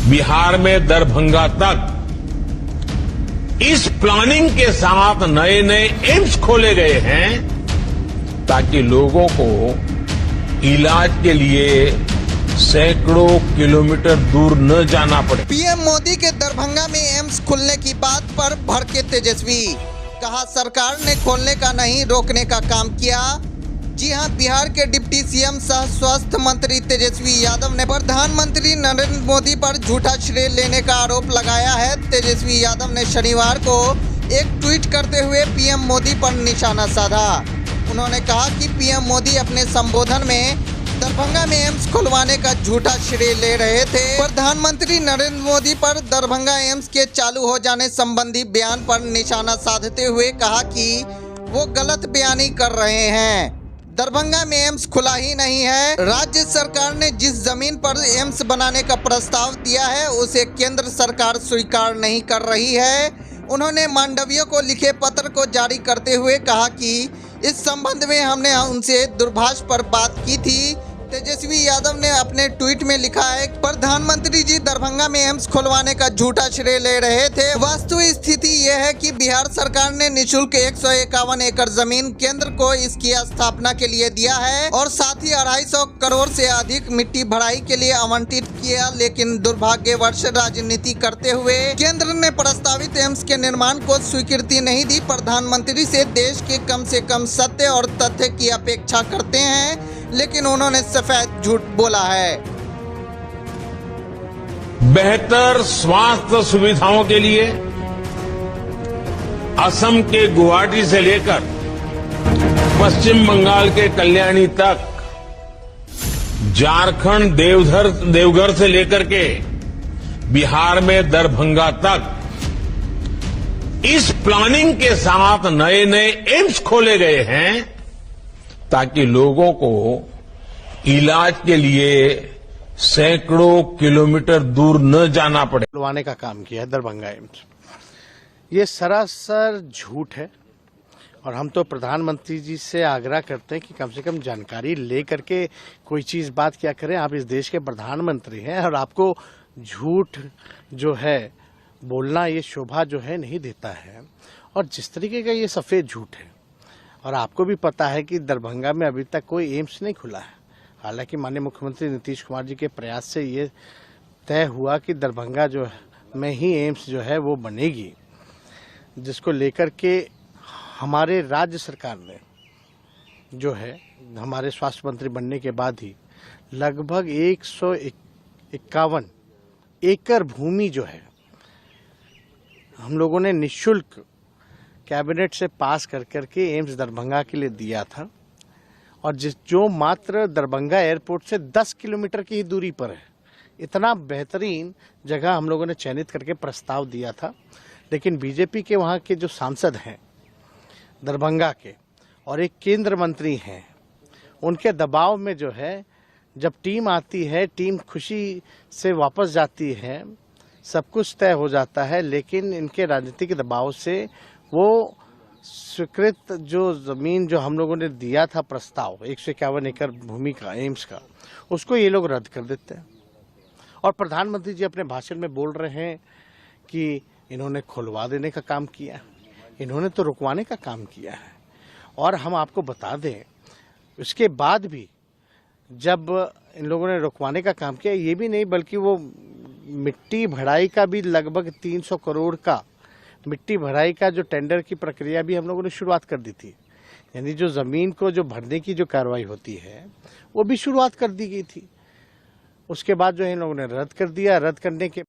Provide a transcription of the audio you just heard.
बिहार में दरभंगा तक इस प्लानिंग के साथ नए नए एम्स खोले गए हैं ताकि लोगों को इलाज के लिए सैकड़ों किलोमीटर दूर न जाना पड़े। पीएम मोदी के दरभंगा में एम्स खुलने की बात पर भड़के तेजस्वी, कहा सरकार ने खोलने का नहीं रोकने का काम किया। जी हां, बिहार के डिप्टी सीएम सह स्वास्थ्य मंत्री तेजस्वी यादव ने प्रधानमंत्री नरेंद्र मोदी पर झूठा श्रेय लेने का आरोप लगाया है। तेजस्वी यादव ने शनिवार को एक ट्वीट करते हुए पीएम मोदी पर निशाना साधा। उन्होंने कहा कि पीएम मोदी अपने संबोधन में दरभंगा में एम्स खुलवाने का झूठा श्रेय ले रहे थे। प्रधानमंत्री नरेंद्र मोदी पर दरभंगा एम्स के चालू हो जाने संबंधी बयान पर निशाना साधते हुए कहा कि वो गलत बयानी कर रहे हैं। दरभंगा में एम्स खुला ही नहीं है। राज्य सरकार ने जिस जमीन पर एम्स बनाने का प्रस्ताव दिया है उसे केंद्र सरकार स्वीकार नहीं कर रही है। उन्होंने मांडवियों को लिखे पत्र को जारी करते हुए कहा कि इस संबंध में हमने उनसे दूरभाष पर बात की थी। तेजस्वी यादव ने अपने ट्वीट में लिखा है, प्रधानमंत्री जी दरभंगा में एम्स खुलवाने का झूठा श्रेय ले रहे थे। वास्तविक स्थिति यह है कि बिहार सरकार ने निःशुल्क 151 एकड़ जमीन केंद्र को इसकी स्थापना के लिए दिया है और साथ ही 250 करोड़ से अधिक मिट्टी भराई के लिए आवंटित किया, लेकिन दुर्भाग्यवश राजनीति करते हुए केंद्र ने प्रस्तावित एम्स के निर्माण को स्वीकृति नहीं दी। प्रधानमंत्री से देश के कम सत्य और तथ्य की अपेक्षा करते हैं, लेकिन उन्होंने सफेद झूठ बोला है। बेहतर स्वास्थ्य सुविधाओं के लिए असम के गुवाहाटी से लेकर पश्चिम बंगाल के कल्याणी तक, झारखंड देवघर से लेकर के बिहार में दरभंगा तक इस प्लानिंग के साथ नए नए एम्स खोले गए हैं ताकि लोगों को इलाज के लिए सैकड़ों किलोमीटर दूर न जाना पड़े। खुलवाने का काम किया है दरभंगा एम्स। ये सरासर झूठ है और हम तो प्रधानमंत्री जी से आग्रह करते हैं कि कम से कम जानकारी ले करके कोई चीज बात क्या करें। आप इस देश के प्रधानमंत्री हैं और आपको झूठ जो है बोलना ये शोभा जो है नहीं देता है। और जिस तरीके का ये सफेद झूठ है, और आपको भी पता है कि दरभंगा में अभी तक कोई एम्स नहीं खुला है। हालांकि माननीय मुख्यमंत्री नीतीश कुमार जी के प्रयास से ये तय हुआ कि दरभंगा जो में ही एम्स जो है वो बनेगी, जिसको लेकर के हमारे राज्य सरकार ने जो है हमारे स्वास्थ्य मंत्री बनने के बाद ही लगभग 151 एकड़ भूमि जो है हम लोगों ने निःशुल्क कैबिनेट से पास कर करके एम्स दरभंगा के लिए दिया था, और जो मात्र दरभंगा एयरपोर्ट से 10 किलोमीटर की ही दूरी पर है। इतना बेहतरीन जगह हम लोगों ने चयनित करके प्रस्ताव दिया था, लेकिन बीजेपी के वहाँ के जो सांसद हैं दरभंगा के और एक केंद्र मंत्री हैं, उनके दबाव में जो है जब टीम आती है, टीम खुशी से वापस जाती है, सब कुछ तय हो जाता है, लेकिन इनके राजनीतिक दबाव से वो स्वीकृत जो जमीन जो हम लोगों ने दिया था प्रस्ताव 151 एकड़ भूमि का एम्स का, उसको ये लोग रद्द कर देते हैं। और प्रधानमंत्री जी अपने भाषण में बोल रहे हैं कि इन्होंने खुलवा देने का काम किया, इन्होंने तो रुकवाने का काम किया है। और हम आपको बता दें, उसके बाद भी जब इन लोगों ने रुकवाने का काम किया, ये भी नहीं बल्कि वो मिट्टी भराई का भी लगभग 300 करोड़ का मिट्टी भराई का जो टेंडर की प्रक्रिया भी हम लोगों ने शुरुआत कर दी थी। यानी जो जमीन को जो भरने की जो कार्रवाई होती है वो भी शुरुआत कर दी गई थी। उसके बाद जो है इन लोगों ने रद्द कर दिया। रद्द करने के